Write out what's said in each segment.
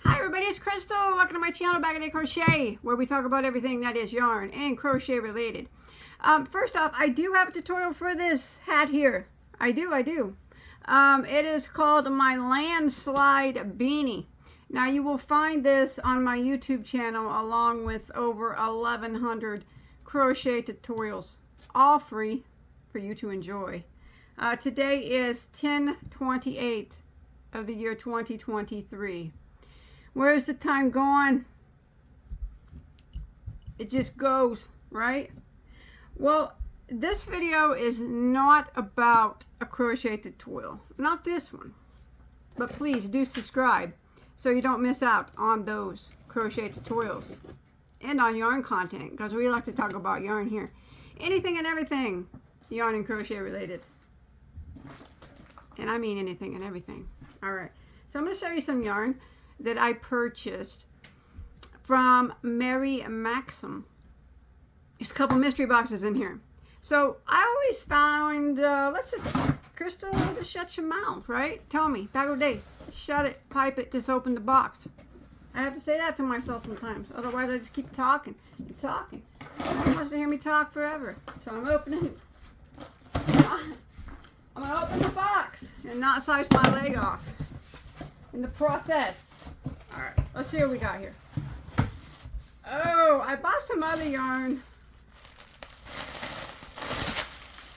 Hi everybody, it's Crystal. Welcome to my channel, Bagoday Crochet, where we talk about everything that is yarn and crochet related. First off, I do have a tutorial for this hat here. I do. It is called my landslide beanie. Now you will find this on my YouTube channel along with over 1,100 crochet tutorials, all free for you to enjoy. Today is 10/28 of the year 2023. Where's the time gone? It just goes, right? Well, this video is not about a crochet tutorial. Not this one. But please do subscribe so you don't miss out on those crochet tutorials and on yarn content, because we like to talk about yarn here. Anything and everything yarn and crochet related. And I mean anything and everything. Alright, so I'm going to show you some yarn that I purchased from Maxim. There's a couple mystery boxes in here. So I always found, Crystal, just shut your mouth, right? Tell me, Bagoday, shut it, pipe it, just open the box. I have to say that to myself sometimes, otherwise I just keep talking and talking. Nobody wants to hear me talk forever. So I'm opening, I'm gonna open the box and not slice my leg off in the process. Alright, let's see what we got here. Oh, I bought some other yarn.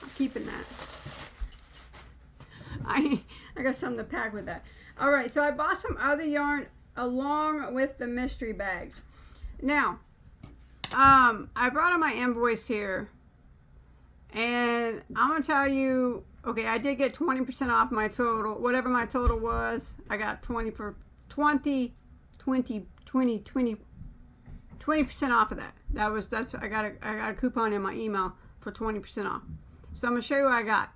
I'm keeping that. I got something to pack with that. Alright, so I bought some other yarn along with the mystery bags. Now, I brought on my invoice here. And I'm going to tell you, okay, I did get 20% off my total. Whatever my total was, I got 20% off of that. I got a coupon in my email for 20% off. So I'm going to show you what I got.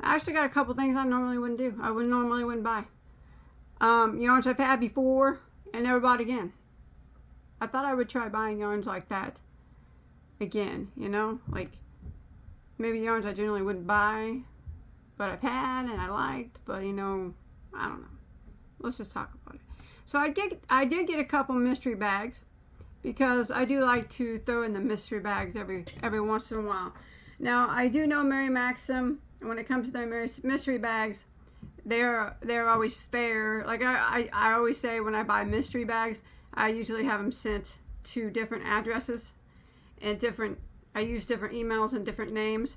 I actually got a couple things I normally wouldn't do. I normally wouldn't buy. Yarns I've had before and never bought again. I thought I would try buying yarns like that again, you know, like maybe yarns I generally wouldn't buy, but I've had and I liked, but you know, I don't know. Let's just talk about it. So I did get a couple mystery bags because I do like to throw in the mystery bags every once in a while. Now I do know Maxim, and when it comes to their mystery bags, they're always fair. Like I always say, when I buy mystery bags, I usually have them sent to different addresses and I use different emails and different names.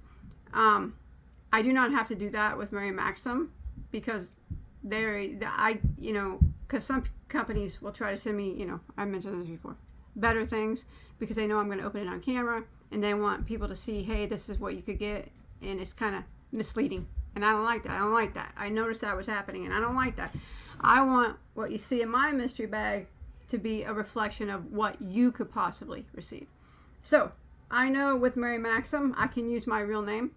I do not have to do that with Maxim because because some companies will try to send me, you know, I mentioned this before, better things because they know I'm going to open it on camera and they want people to see, hey, this is what you could get, and it's kind of misleading. And I don't like that. I noticed that was happening, and I don't like that. I want what you see in my mystery bag to be a reflection of what you could possibly receive. So I know with Maxim, I can use my real name.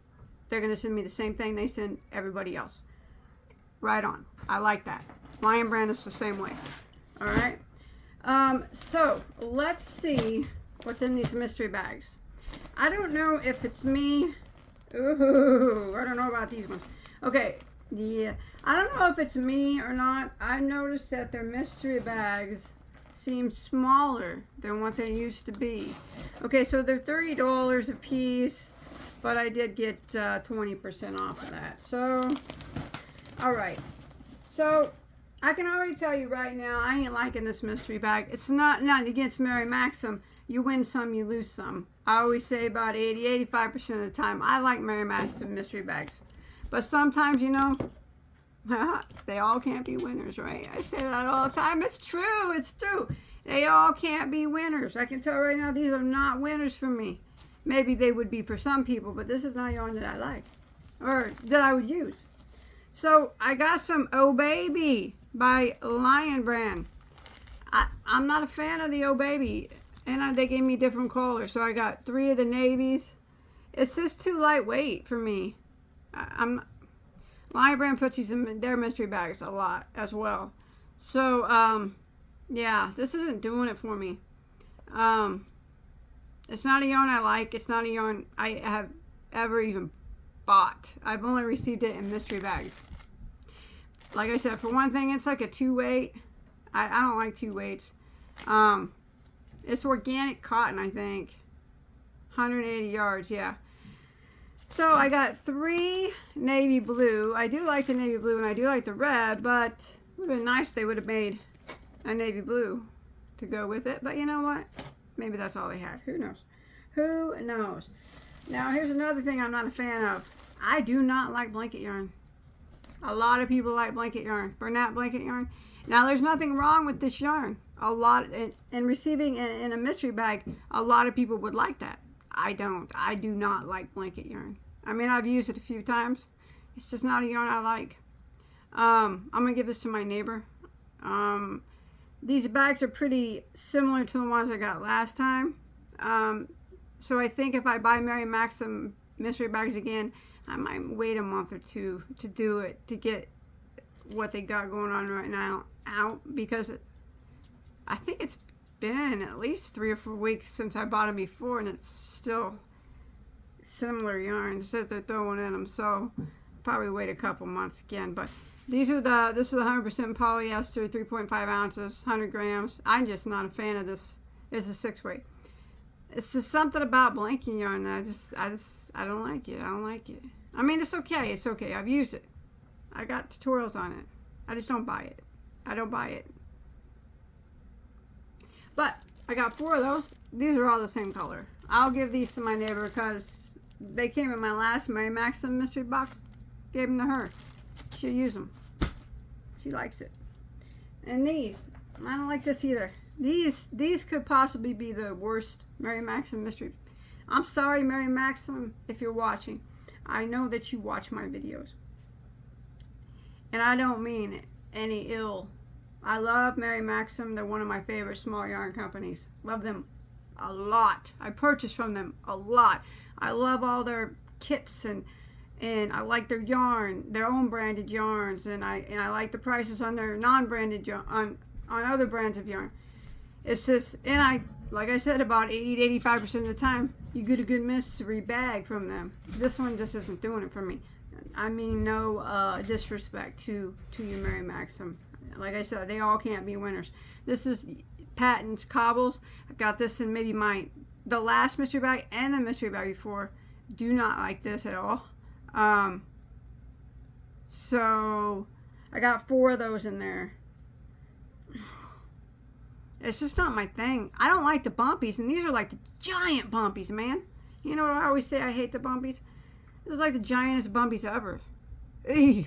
They're going to send me the same thing they send everybody else. Right on. I like that. Lion Brand is the same way. All right. So let's see what's in these mystery bags. I don't know if it's me. Ooh, I don't know about these ones. Okay. Yeah. I don't know if it's me or not. I noticed that their mystery bags seem smaller than what they used to be. Okay, so they're $30 a piece, but I did get 20% off of that. So, all right. So I can already tell you right now, I ain't liking this mystery bag. It's not against Maxim. You win some, you lose some. I always say about 80-85% of the time, I like Maxim mystery bags. But sometimes, you know, they all can't be winners, right? I say that all the time. It's true. It's true. They all can't be winners. I can tell right now these are not winners for me. Maybe they would be for some people, but this is not yarn that I like or that I would use. So I got some Oh Baby by Lion Brand. I'm not a fan of the Oh Baby, and they gave me different colors. So I got 3 of the navies. It's just too lightweight for me. Lion Brand puts these in their mystery bags a lot as well. So, yeah, this isn't doing it for me. It's not a yarn I like. It's not a yarn I have ever even bought. I've only received it in mystery bags. Like I said, for one thing, it's like a 2-weight. I don't like 2 weights. It's organic cotton, I think. 180 yards, yeah. So I got 3 navy blue. I do like the navy blue and I do like the red, but it would have been nice if they would have made a navy blue to go with it. But you know what? Maybe that's all they had. Who knows? Who knows? Now here's another thing I'm not a fan of. I do not like blanket yarn. A lot of people like blanket yarn. Bernat blanket yarn. Now there's nothing wrong with this yarn. A lot, and receiving in a mystery bag, a lot of people would like that. I don't. I do not like blanket yarn. I mean, I've used it a few times. It's just not a yarn I like. I'm going to give this to my neighbor. These bags are pretty similar to the ones I got last time. So I think if I buy Mary Maxim mystery bags again, I might wait a month or 2 to do it, to get what they got going on right now out, because I think it's been at least 3 or 4 weeks since I bought them before, and it's still similar yarns that they're throwing in them. So probably wait a couple months again. But this is the 100% polyester, 3.5 ounces, 100 grams. I'm just not a fan of this. It's a 6 weight. It's just something about blanket yarn that I don't like it. I don't like it. I mean, it's okay. It's okay. I've used it. I got tutorials on it. I just don't buy it. I don't buy it. But I got 4 of those. These are all the same color. I'll give these to my neighbor because they came in my last Mary Maxim mystery box. Gave them to her. She'll use them. She likes it. And these, I don't like this either. These could possibly be the worst Mary Maxim mystery. I'm sorry, Mary Maxim, if you're watching. I know that you watch my videos. And I don't mean any ill. I love Mary Maxim. They're one of my favorite small yarn companies. Love them a lot. I purchase from them a lot. I love all their kits, and I like their yarn, their own branded yarns, and I like the prices on their non-branded yarn, on other brands of yarn. It's just, and like I said, about 80 to 85% of the time, you get a good mystery bag from them. This one just isn't doing it for me. I mean, no disrespect to you, Mary Maxim. Like I said, they all can't be winners. This is Patton's Cobbles. I got this in maybe the last mystery bag and the mystery bag before. Do not like this at all. So I got 4 of those in there. It's just not my thing. I don't like the bumpies, and these are like the giant bumpies, man. You know what I always say? I hate the bumpies. This is like the giantest bumpies ever. Ew.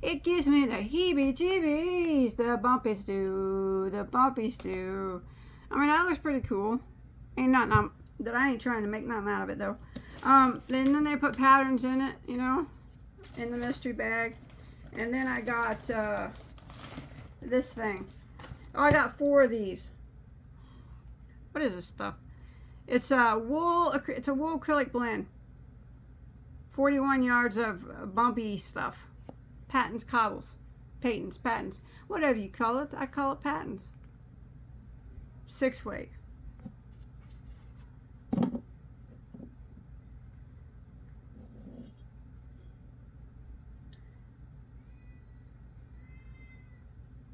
It gives me the heebie-jeebies. The bumpies do. The bumpies do. I mean, that looks pretty cool. Ain't nothing that I ain't trying to make nothing out of it, though. And then they put patterns in it, you know, in the mystery bag. And then I got this thing. Oh, I got 4 of these. What is this stuff? It's a wool acrylic blend. 41 yards of bumpy stuff. Patton's Cobbles. Patton's. Whatever you call it. I call it Patton's. 6 weight.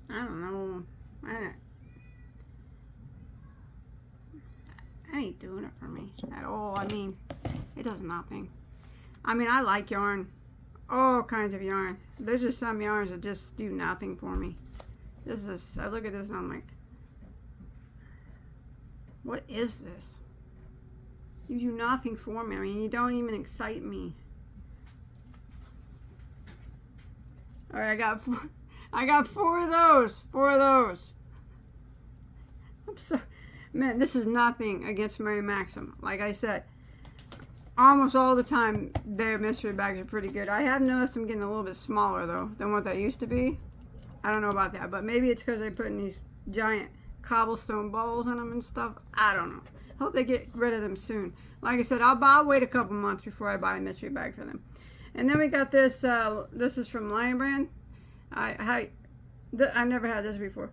I don't know. I ain't doing it for me at all. I mean, it does nothing. I mean, I like yarn. All kinds of yarn. There's just some yarns that just do nothing for me. I look at this and I'm like, what is this? You do nothing for me. I mean, you don't even excite me. All right, I got 4 of those. 4 of those. Man, this is nothing against Mary Maxim. Like I said, almost all the time their mystery bags are pretty good. I have noticed them getting a little bit smaller though than what they used to be. I don't know about that, but maybe it's because they put in these giant cobblestone balls in them and stuff. I don't know. Hope they get rid of them soon. Like I said, I'll wait a couple months before I buy a mystery bag for them. And then we got this. This is from Lion Brand. I never had this before.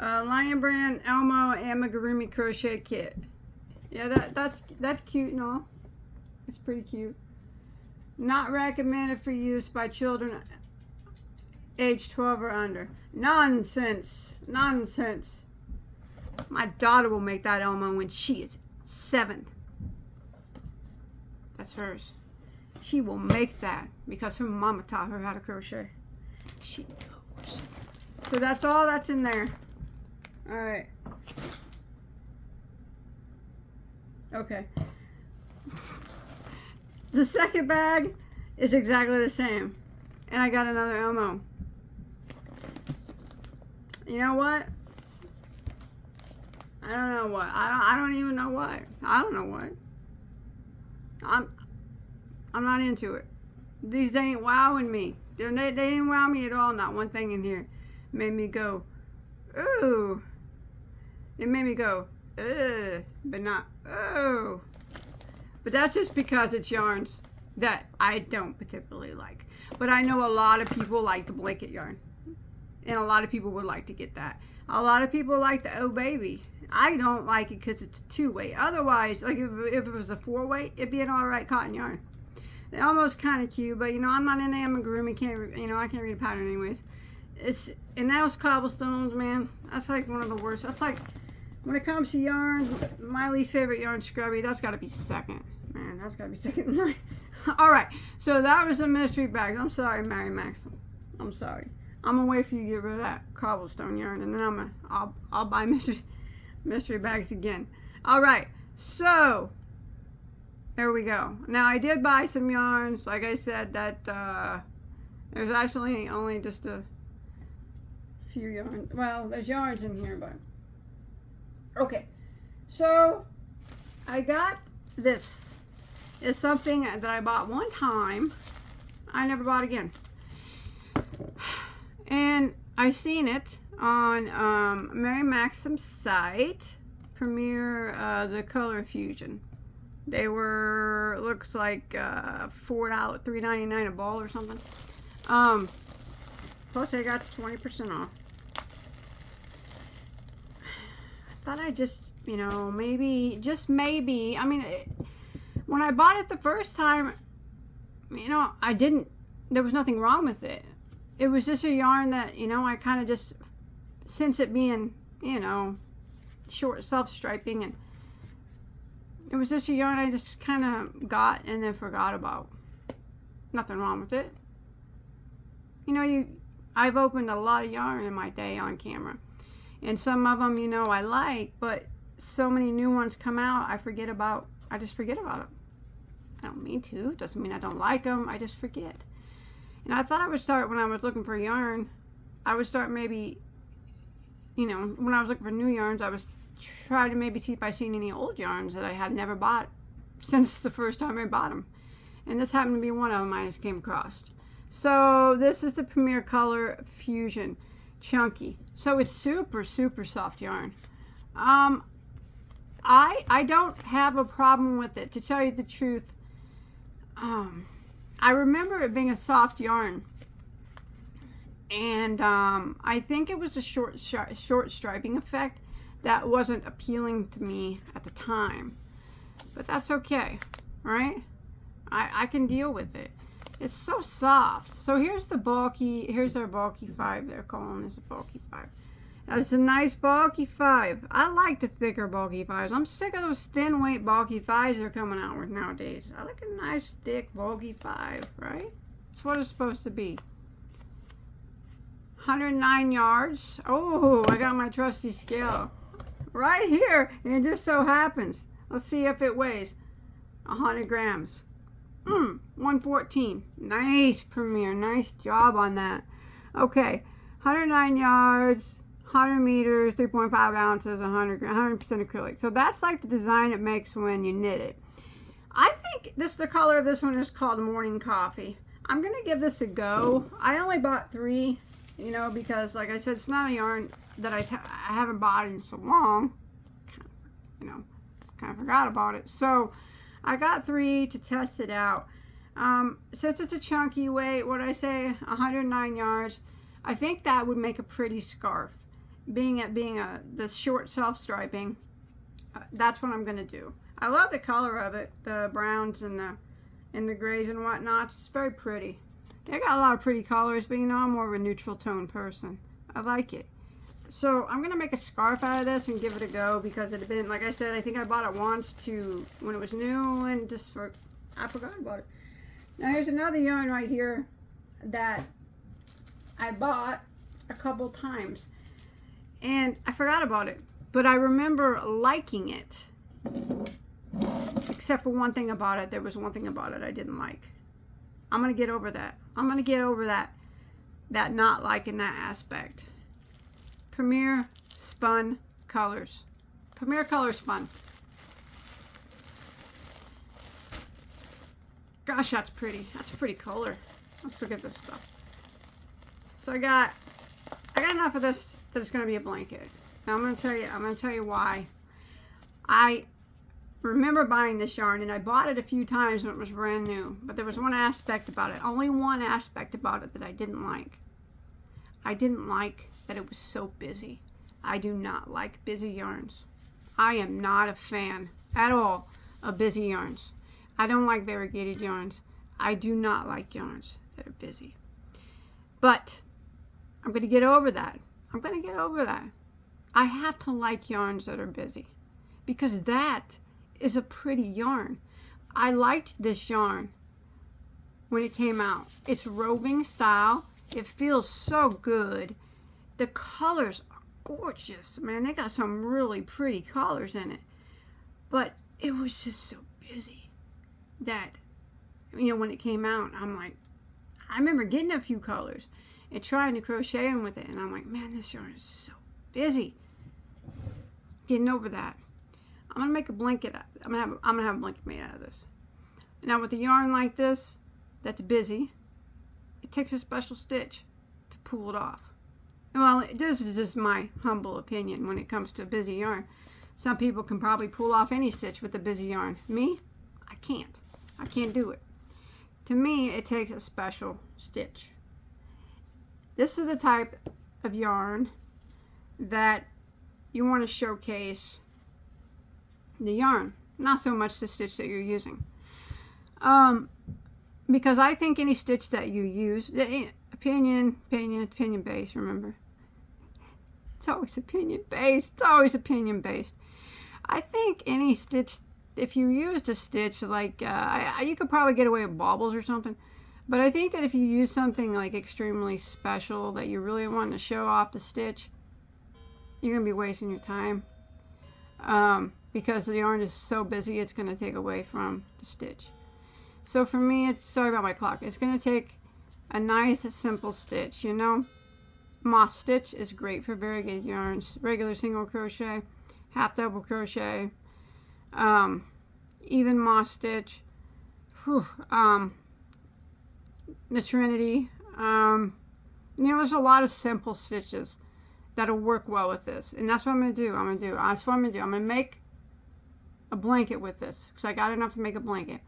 Lion Brand Elmo Amigurumi crochet kit. Yeah, that's cute and all. It's pretty cute. Not recommended for use by children. age 12 or under. Nonsense. Nonsense. My daughter will make that Elmo when she is 7. That's hers. She will make that because her mama taught her how to crochet. She knows. So that's all that's in there. Alright. Okay. The second bag is exactly the same. And I got another Elmo. You know what? I don't know what. I don't even know what. I don't know what. I'm not into it. These ain't wowing me. They didn't wow me at all. Not one thing in here made me go, ooh. It made me go, ugh, but not, oh. But that's just because it's yarns that I don't particularly like. But I know a lot of people like the blanket yarn. And a lot of people would like to get that. A lot of people like the Oh Baby. I don't like it because it's a 2-weight. Otherwise, like if it was a 4-weight, it'd be an alright cotton yarn. They're almost kind of cute, but you know, I'm not an amigurumi, I can't read a pattern anyways. And those cobblestones, man, that's like one of the worst. That's like, when it comes to yarn, my least favorite yarn, Scrubby, that's got to be second. Man, that's got to be second in line. Alright, so that was the mystery bags. I'm sorry, Mary Maxim. I'm sorry. I'm gonna wait for you to get rid of that cobblestone yarn, and then I'll buy mystery bags again. Alright, so there we go. Now I did buy some yarns. Like I said, that there's actually only just a few yarns. Well, there's yarns in here, but okay. So I got this. It's something that I bought one time. I never bought again. And I seen it on Mary Maxim's site, Premiere, the Color Fusion. They were, looks like $4, $3.99 a ball or something. Plus I got 20% off. I thought I just, you know, maybe, just maybe, I mean, when I bought it the first time, you know, there was nothing wrong with it. It was just a yarn that, you know, I kind of just, since it being, you know, short self-striping, and it was just a yarn I just kind of got and then forgot about. Nothing wrong with it. You know, I've opened a lot of yarn in my day on camera. And some of them, you know, I like, but so many new ones come out, I just forget about them. I don't mean to. It doesn't mean I don't like them. I just forget. And I thought I would start, when I was looking for yarn, I would start maybe, you know, when I was looking for new yarns, I was trying to maybe see if I seen any old yarns that I had never bought since the first time I bought them. And this happened to be one of them I just came across. So this is the Premier Color Fusion Chunky. So it's super, super soft yarn. I don't have a problem with it, to tell you the truth. I remember it being a soft yarn, and I think it was the short striping effect that wasn't appealing to me at the time, but that's okay, right? I can deal with it. It's so soft. So here's our bulky 5. They're calling this a bulky 5. That's a nice bulky 5. I like the thicker bulky 5s. I'm sick of those thin weight bulky 5s they're coming out with nowadays. I like a nice thick bulky 5, right? That's what it's supposed to be. 109 yards. Oh, I got my trusty scale right here, and it just so happens. Let's see if it weighs 100 grams. 114. Nice, Premier. Nice job on that. Okay, 109 yards. 100 meters, 3.5 ounces, 100% acrylic. So that's like the design it makes when you knit it. I think the color of this one is called Morning Coffee. I'm going to give this a go. I only bought 3, you know, because like I said, it's not a yarn that I haven't bought in so long. Kind of forgot about it. So I got 3 to test it out. Since it's a chunky weight, what I say, 109 yards, I think that would make a pretty scarf. Being the short self-striping, that's what I'm gonna do. I love the color of it, the browns and the grays and whatnot. It's very pretty. They got a lot of pretty colors, but you know, I'm more of a neutral tone person. I like it. So I'm going to make a scarf out of this and give it a go because it had been, like I said, I think I bought it once when it was new and I forgot about it. Now here's another yarn right here that I bought a couple times and I forgot about it, but I remember liking it. Except for one thing about it. There was one thing about it I didn't like. I'm going to get over that. I'm going to get over that not liking that aspect. Premier Spun Colors. Premier Color Spun. Gosh, that's pretty. That's a pretty color. Let's look at this stuff. So I got enough of this that it's going to be a blanket. Now I'm going to tell you why. I remember buying this yarn, and I bought it a few times when it was brand new, but there was one aspect about it, only one aspect about it that I didn't like. I didn't like that it was so busy. I do not like busy yarns. I am not a fan at all of busy yarns. I don't like variegated yarns. I do not like yarns that are busy. But I'm going to get over that. I'm going to get over that. I have to like yarns that are busy because that is a pretty yarn. I liked this yarn when it came out. It's roving style. It feels so good. The colors are gorgeous. Man, they got some really pretty colors in it. But it was just so busy that, you know, when it came out, I'm like, I remember getting a few colors and trying to crochet them with it. And I'm like, man, this yarn is so busy. Getting over that. I'm going to make a blanket. I'm going to have a blanket made out of this. Now with a yarn like this, that's busy, it takes a special stitch to pull it off. Well, this is just my humble opinion when it comes to busy yarn. Some people can probably pull off any stitch with a busy yarn. Me, I can't. I can't do it. To me, it takes a special stitch. This is the type of yarn that you want to showcase the yarn, not so much the stitch that you're using. Because I think any stitch that you use, opinion based, remember? It's always opinion based. It's always opinion based. I think any stitch, if you used a stitch like, you could probably get away with baubles or something. But I think that if you use something like extremely special that you really want to show off the stitch, you're going to be wasting your time. Because the yarn is so busy, it's going to take away from the stitch. So for me, it's, sorry about my clock, it's going to take a nice simple stitch, you know. Moss stitch is great for variegated yarns. Regular single crochet, half double crochet, even moss stitch, the Trinity. You know, there's a lot of simple stitches that'll work well with this, and that's what I'm going to do. That's what I'm going to do. I'm going to make a blanket with this because I got enough to make a blanket,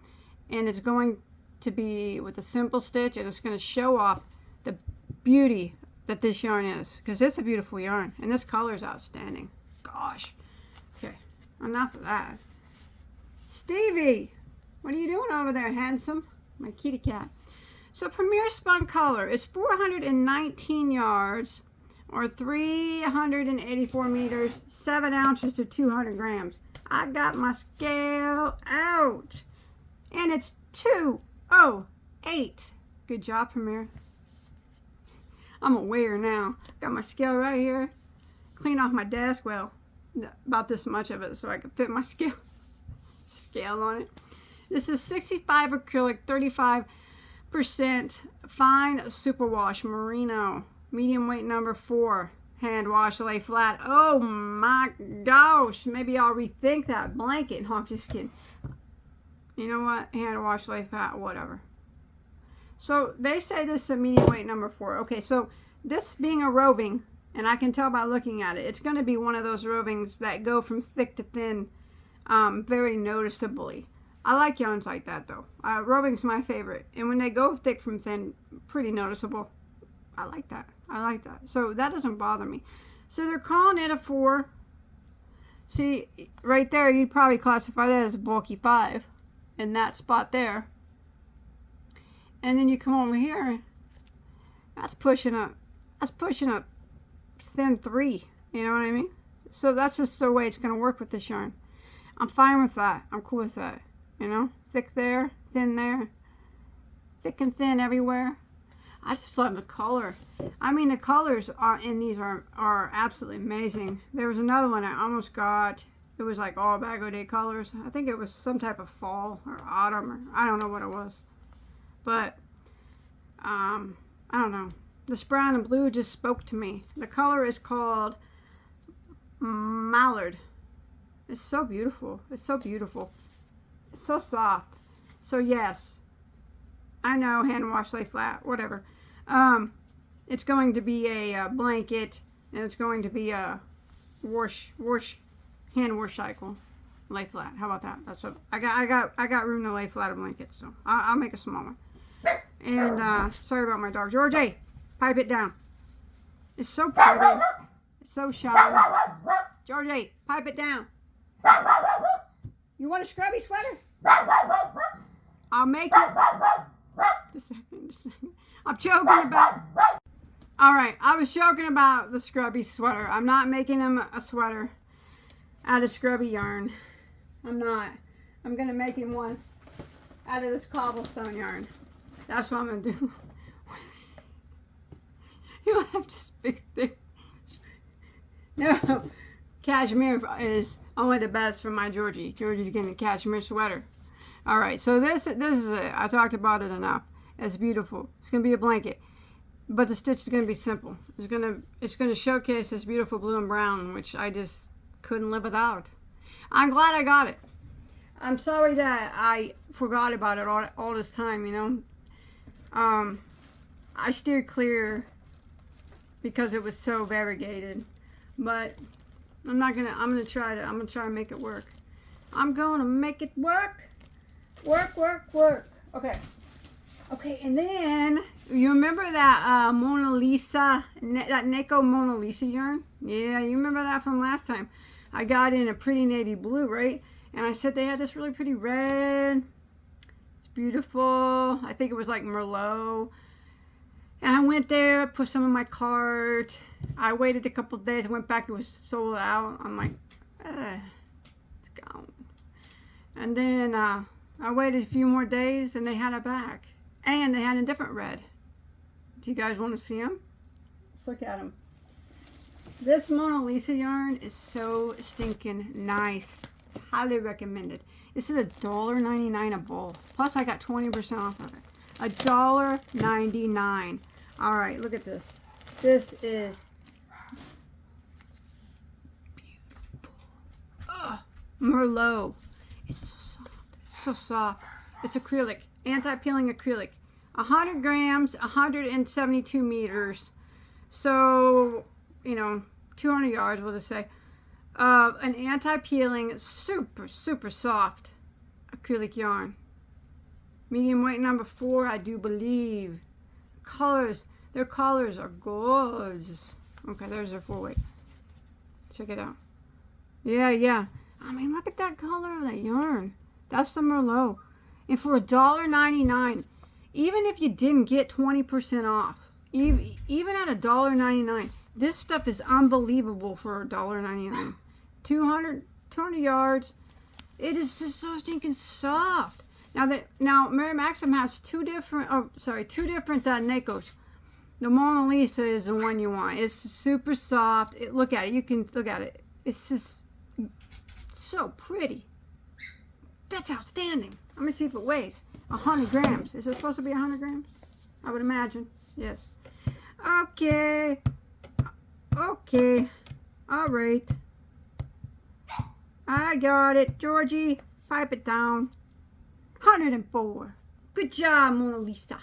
and it's going to be with a simple stitch, and it's going to show off the beauty that this yarn is, because it's a beautiful yarn, and this color is outstanding. Gosh. Okay, enough of that. Stevie, what are you doing over there, handsome? My kitty cat. So Premier Spun Color is 419 yards, or 384 meters, 7 ounces to 200 grams. I got my scale out, and it's 208. Good job, Premier. I'm a weigher now. Got my scale right here. Clean off my desk. Well, about this much of it so I can fit my scale on it. This is 65 acrylic, 35% fine superwash merino. Medium weight number 4. Hand wash, lay flat. Oh my gosh. Maybe I'll rethink that blanket. No, I'm just kidding. You know what? Hand wash, lay flat, whatever. So they say this is a medium weight number 4. Okay, so this being a roving, and I can tell by looking at it, it's going to be one of those rovings that go from thick to thin very noticeably. I like yarns like that though. Roving's my favorite. And when they go thick from thin, pretty noticeable. I like that. I like that. So that doesn't bother me. So they're calling it a 4. See, right there, you'd probably classify that as a bulky 5 in that spot there. And then you come over here That's pushing a thin 3. You know what I mean? So that's just the way it's going to work with this yarn. I'm fine with that. I'm cool with that. You know, thick there, thin there, thick and thin everywhere. I just love the color. I mean, the colors in these are absolutely amazing. There was another one I almost got. It was like all Bagoday colors. I think it was some type of fall or autumn, or I don't know what it was. But I don't know. This brown and blue just spoke to me. The color is called Mallard. It's so beautiful. It's so beautiful. It's so soft. So yes, I know, hand wash, lay flat, whatever. It's going to be a blanket, and it's going to be a hand wash cycle, lay flat. How about that? That's what I got room to lay flat a blanket, so I'll make a small one. And sorry about my dog, Georgie. Pipe it down. It's so pretty. It's so shiny. Georgie, pipe it down. You want a scrubby sweater? I'll make it. Just a second. I'm joking about. Alright, I was joking about the scrubby sweater. I'm not making him a sweater out of scrubby yarn. I'm not. I'm going to make him one out of this cobblestone yarn. That's what I'm going to do. You'll have this big thing. No. Cashmere is only the best for my Georgie. Georgie's getting a cashmere sweater. Alright, so this is it. I talked about it enough. It's beautiful. It's going to be a blanket. But the stitch is going to be simple. It's going to showcase this beautiful blue and brown, which I just couldn't live without. I'm glad I got it. I'm sorry that I forgot about it all this time, you know. I steered clear because it was so variegated. But I'm gonna try to make it work. I'm gonna make it work. Work. Okay, and then you remember that Mona Lisa, that Neko Mona Lisa yarn? Yeah, you remember that from last time. I got in a pretty navy blue, right? And I said they had this really pretty red. It's beautiful. I think it was like Merlot. And I went there, put some in my cart. I waited a couple of days, went back, it was sold out. I'm like, it's gone. And then I waited a few more days and they had it back. And they had a different red. Do you guys want to see them? Let's look at them. This Mona Lisa yarn is so stinking nice. Highly recommended. This is $1.99 a bowl. Plus I got 20% off of it. $1.99. Alright, look at this. This is beautiful. Oh, Merlot. It's so soft. It's so soft. It's acrylic. Anti-peeling acrylic. 100 grams, 172 meters. So, you know, 200 yards, we'll just say. An anti-peeling, super soft acrylic yarn. Medium weight number 4, I do believe. Colors, their colors are gorgeous. Okay, there's their 4 weight. Check it out. Yeah. I mean, look at that color of that yarn. That's the Merlot. And for $1.99, even if you didn't get 20% off, even at $1.99, this stuff is unbelievable for $1.99. 200 yards. It is just so stinking soft. Now Mary Maxim has two different Nekos. The Mona Lisa is the one you want. It's super soft. Look at it. You can look at it. It's just so pretty. That's outstanding. Let me see if it weighs. 100 grams. Is it supposed to be 100 grams? I would imagine. Yes. Okay. All right. I got it. Georgie, pipe it down. 104. Good job, Mona Lisa.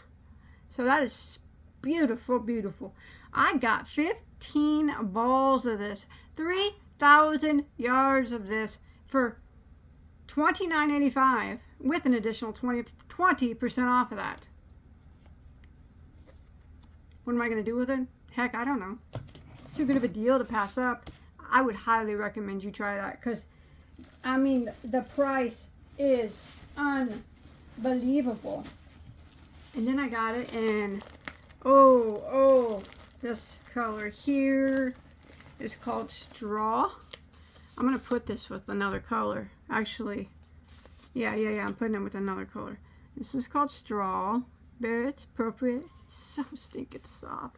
So that is beautiful. I got 15 balls of this. 3,000 yards of this for $29.85 with an additional 20% off of that. What am I going to do with it? Heck, I don't know. It's too good of a deal to pass up. I would highly recommend you try that because, I mean, the price is unbelievable. And then I got it in Oh, this color here is called Straw. I'm going to put this with another color. Actually, yeah, I'm putting it with another color. This is called Straw. Very appropriate. It's so stinking soft.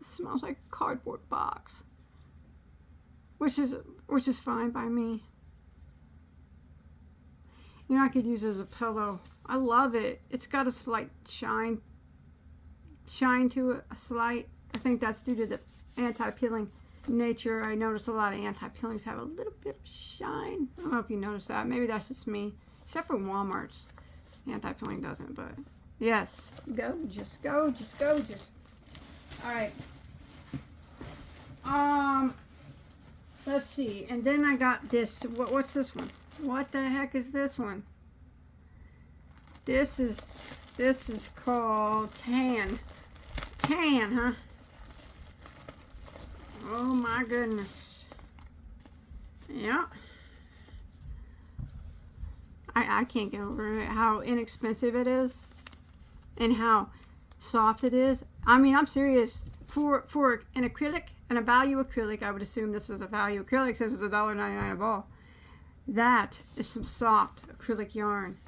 It smells like a cardboard box. Which is fine by me. You know, I could use it as a pillow. I love it. It's got a slight shine to it, a slight. I think that's due to the anti-peeling nature. I notice a lot of anti-peelings have a little bit of shine. I don't know if you noticed that. Maybe that's just me. Except for Walmart's. Anti-peeling doesn't, but yes. Gorgeous. Alright. Let's see. And then I got this. What's this one? What the heck is this one? This is called Tan. Tan, huh? Oh my goodness. Yeah. I can't get over it, how inexpensive it is and how soft it is. I mean, I'm serious. For an acrylic and a value acrylic, I would assume this is a value acrylic since it's $1.99 a ball. That is some soft acrylic yarn,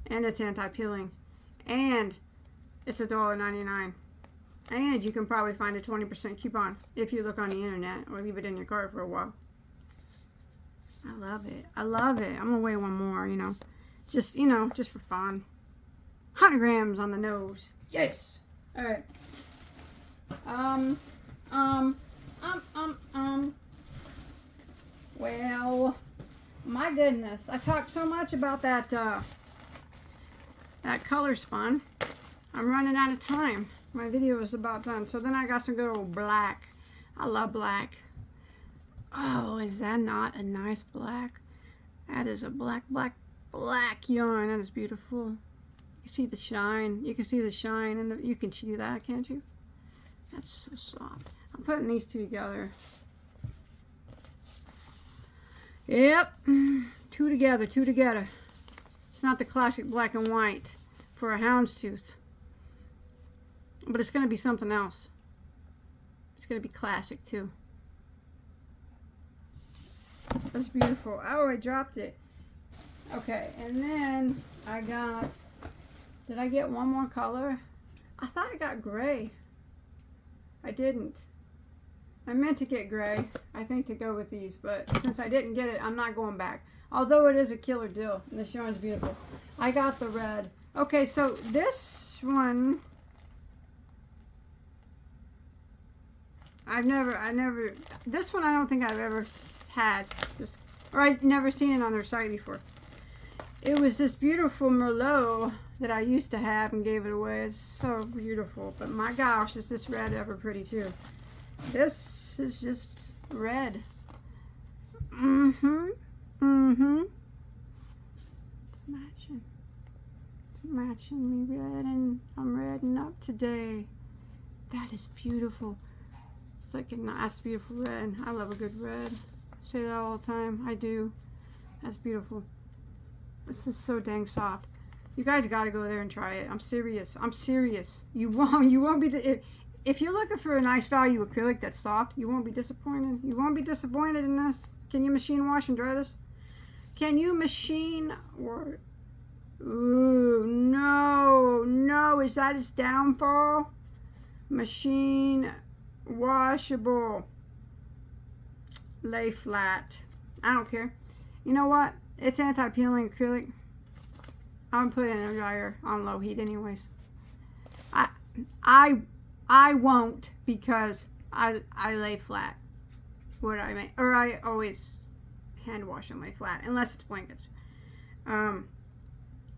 and it's anti-peeling, and it's $1.99. And you can probably find a 20% coupon if you look on the internet or leave it in your cart for a while. I love it. I'm gonna weigh one more, just for fun. 100 grams on the nose. Yes. All right. Well, my goodness, I talked so much about that color spun. I'm running out of time. My video is about done. So then I got some good old black. I love black. Oh, is that not a nice black? That is a black yarn. That is beautiful. You see the shine. You can see the shine, and you can see that, can't you? That's so soft. I'm putting these two together. Yep, two together. It's not the classic black and white for a houndstooth, but it's going to be something else. It's going to be classic too. That's beautiful. Oh, I dropped it. Okay, and then I got, did I get one more color? I thought I got gray. I didn't. I meant to get gray, I think, to go with these, but since I didn't get it, I'm not going back. Although it is a killer deal, and this yarn's beautiful. I got the red. Okay, so this one, this one I don't think I've ever had, or I've never seen it on their site before. It was this beautiful Merlot that I used to have and gave it away. It's so beautiful, but my gosh, is this red ever pretty too. This is just red. It's matching me red, and I'm redding up today. That is beautiful. It's like a nice, beautiful red. I love a good red. I say that all the time. I do. That's beautiful. This is so dang soft. You guys got to go there and try it. I'm serious. You won't be. If you're looking for a nice value acrylic that's soft, you won't be disappointed. You won't be disappointed in this. Can you machine wash and dry this? Can you machine or? Ooh, no. Is that its downfall? Machine washable. Lay flat. I don't care. You know what? It's anti-peeling acrylic. I'm putting it in a dryer on low heat anyways. I won't, because I lay flat. What I mean, or I always hand wash and lay flat unless it's blankets.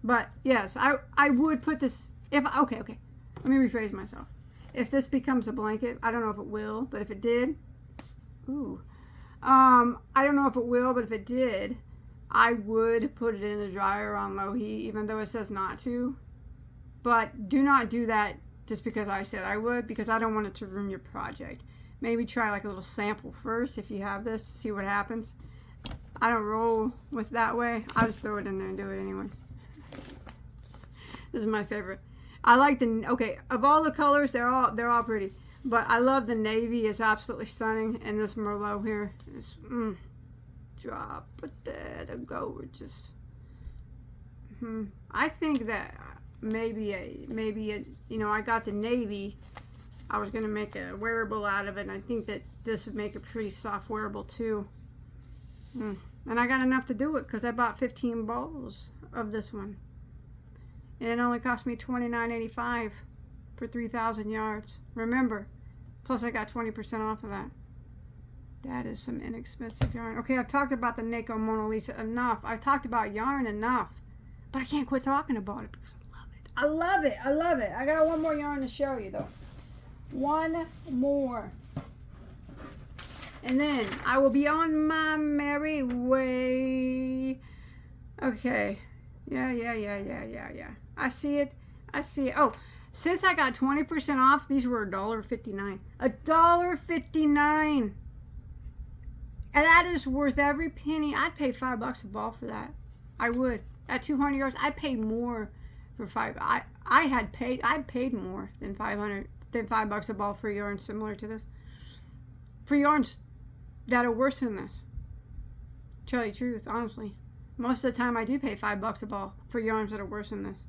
But yes, I would put this if okay. Let me rephrase myself. If this becomes a blanket, I don't know if it will, but if it did, I don't know if it will, but if it did, I would put it in the dryer on low heat, even though it says not to. But do not do that just because I said I would, because I don't want it to ruin your project. Maybe try like a little sample first if you have this, see what happens. I don't roll with that way. I just throw it in there and do it anyway. This is my favorite. I like the, okay, of all the colors, they're all pretty. But I love the navy. It's absolutely stunning. And this Merlot here is, drop it dead, gorgeous. I think that maybe you know, I got the navy. I was going to make a wearable out of it. And I think that this would make a pretty soft wearable too. And I got enough to do it because I bought 15 balls of this one. And it only cost me $29.85 for 3,000 yards. Remember, plus I got 20% off of that. That is some inexpensive yarn. Okay, I've talked about the Neko Mona Lisa enough. I've talked about yarn enough. But I can't quit talking about it because I love it. I love it. I love it. I got one more yarn to show you though. One more. And then I will be on my merry way. Okay. Yeah. I see it. Oh, since I got 20% off, these were $1.59. $1.59. And that is worth every penny. I'd pay $5 a ball for that. I would. At 200 yards, I'd pay more for I'd paid more than $5 a ball for yarn similar to this. For yarns that are worse than this. Tell you the truth, honestly. Most of the time I do pay $5 a ball for yarns that are worse than this.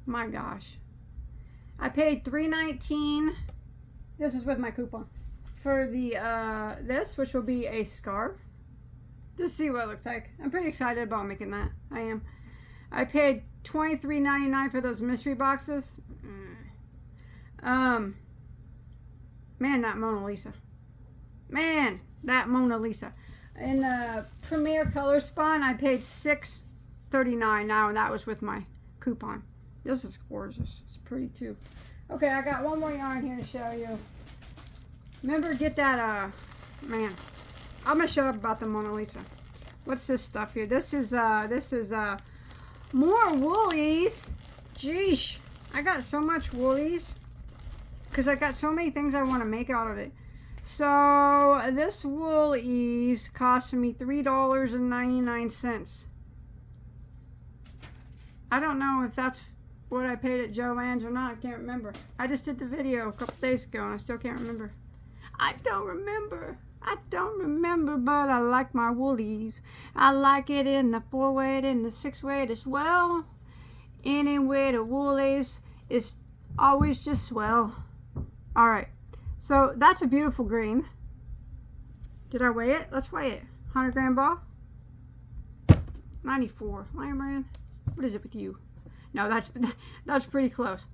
My gosh. I paid $3.19. This is with my coupon. For the this, which will be a scarf. Let's see what it looks like. I'm pretty excited about making that. I am. I paid $23.99 for those mystery boxes. Man, that Mona Lisa. Man, that Mona Lisa. In the Premier Color Spawn, I paid $6.39 now, and that was with my coupon. This is gorgeous. It's pretty too. Okay, I got one more yarn here to show you. Remember, get that, man. I'm gonna shut up about the Mona Lisa. What's this stuff here? This is more woolies. Jeesh, I got so much woolies because I got so many things I want to make out of it. So this woolies cost me $3.99. I don't know if that's what I paid at Joann's or not. I can't remember. I just did the video a couple days ago and I still can't remember. I don't remember, but I like my woolies. I like it in the 4-weight and the 6-weight as well. Any way the woolies is always just swell. All right, so that's a beautiful green. Did I weigh it? Let's weigh it. 100 gram ball. 94. Lion brand. What is it with you? No, that's pretty close.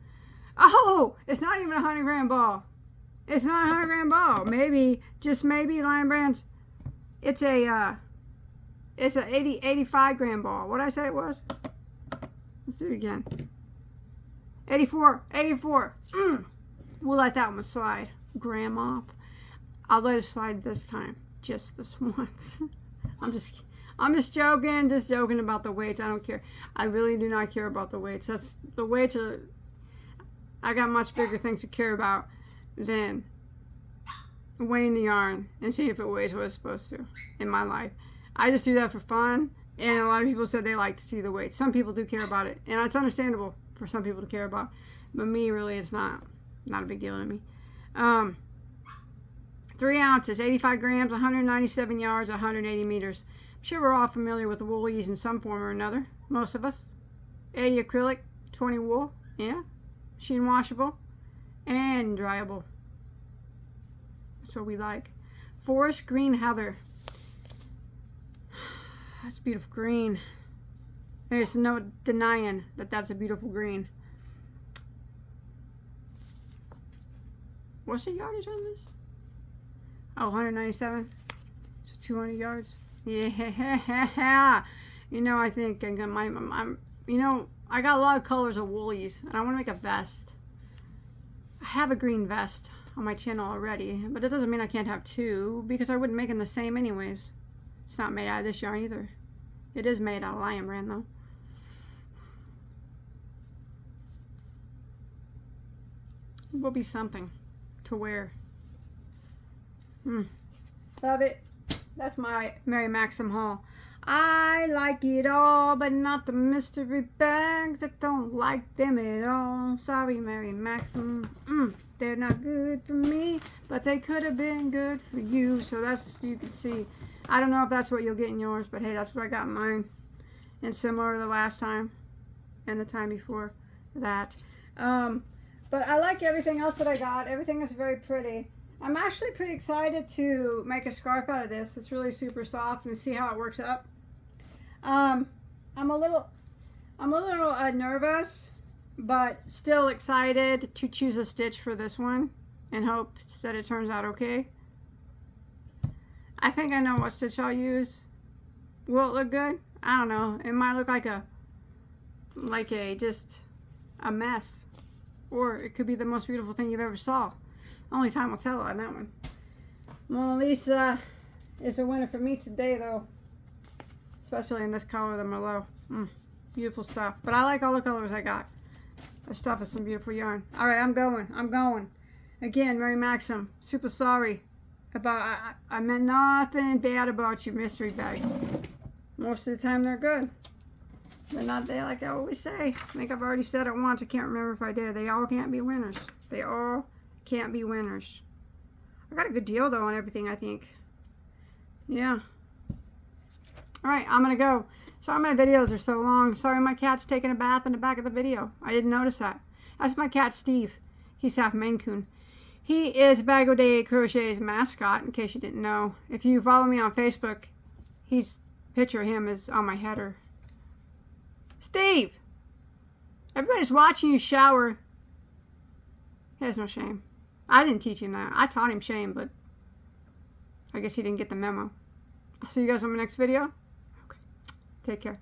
Oh, it's not even a 100 gram ball. It's not a 100 gram ball. Maybe, just maybe, Lion Brands. It's a 85 gram ball. What did I say it was? Let's do it again. 84. We'll let that one slide. Gram off. I'll let it slide this time. Just this once. I'm just joking. Just joking about the weights. I don't care. I really do not care about the weights. The weights are. I got much bigger things to care about than weighing the yarn and see if it weighs what it's supposed to in my life. I just do that for fun, and a lot of people said they like to see the weight. Some people do care about it, and it's understandable for some people to care about, but me, really, it's not a big deal to me. 3 ounces, 85 grams, 197 yards, 180 meters. I'm sure we're all familiar with the woolies in some form or another, most of us. 80 acrylic, 20 wool, yeah, machine washable and dryable. That's what we like. Forest green heather. That's beautiful green. There's no denying that that's a beautiful green. What's the yardage on this? Oh, 197. So 200 yards. Yeah. You know, I think I got a lot of colors of woolies, and I want to make a vest. I have a green vest on my channel already, but it doesn't mean I can't have 2 because I wouldn't make them the same anyways. It's not made out of this yarn either. It is made out of Lion Brand though. It will be something to wear. Love it. That's my Mary Maxim haul. I like it all, but not the mystery bags. I don't like them at all. Sorry, Mary Maxim. They're not good for me, but they could have been good for you. So that's, you can see. I don't know if that's what you'll get in yours, but hey, that's what I got in mine. And similar to the last time and the time before that. But I like everything else that I got. Everything is very pretty. I'm actually pretty excited to make a scarf out of this. It's really super soft, and see how it works up. I'm a little nervous, but still excited to choose a stitch for this one and hope that it turns out okay. I think I know what stitch I'll use. Will it look good? I don't know. It might look like just a mess, or it could be the most beautiful thing you've ever saw. Only time will tell on that one. Mona Lisa is a winner for me today, though. Especially in this color, the Merlot. Beautiful stuff. But I like all the colors I got. This stuff is some beautiful yarn. Alright, I'm going. Again, Mary Maxim, super sorry about, I meant nothing bad about your mystery bags. Most of the time they're good. They're not there like I always say. I think I've already said it once. I can't remember if I did. They all can't be winners. They all can't be winners. I got a good deal though on everything, I think. Yeah. Alright, I'm gonna go. Sorry my videos are so long. Sorry my cat's taking a bath in the back of the video. I didn't notice that. That's my cat Steve. He's half Maine Coon. He is Bagoday Crochet's mascot, in case you didn't know. If you follow me on Facebook, picture of him is on my header. Steve! Everybody's watching you shower. He has no shame. I didn't teach him that. I taught him shame, but I guess he didn't get the memo. I'll see you guys on my next video. Okay. Take care.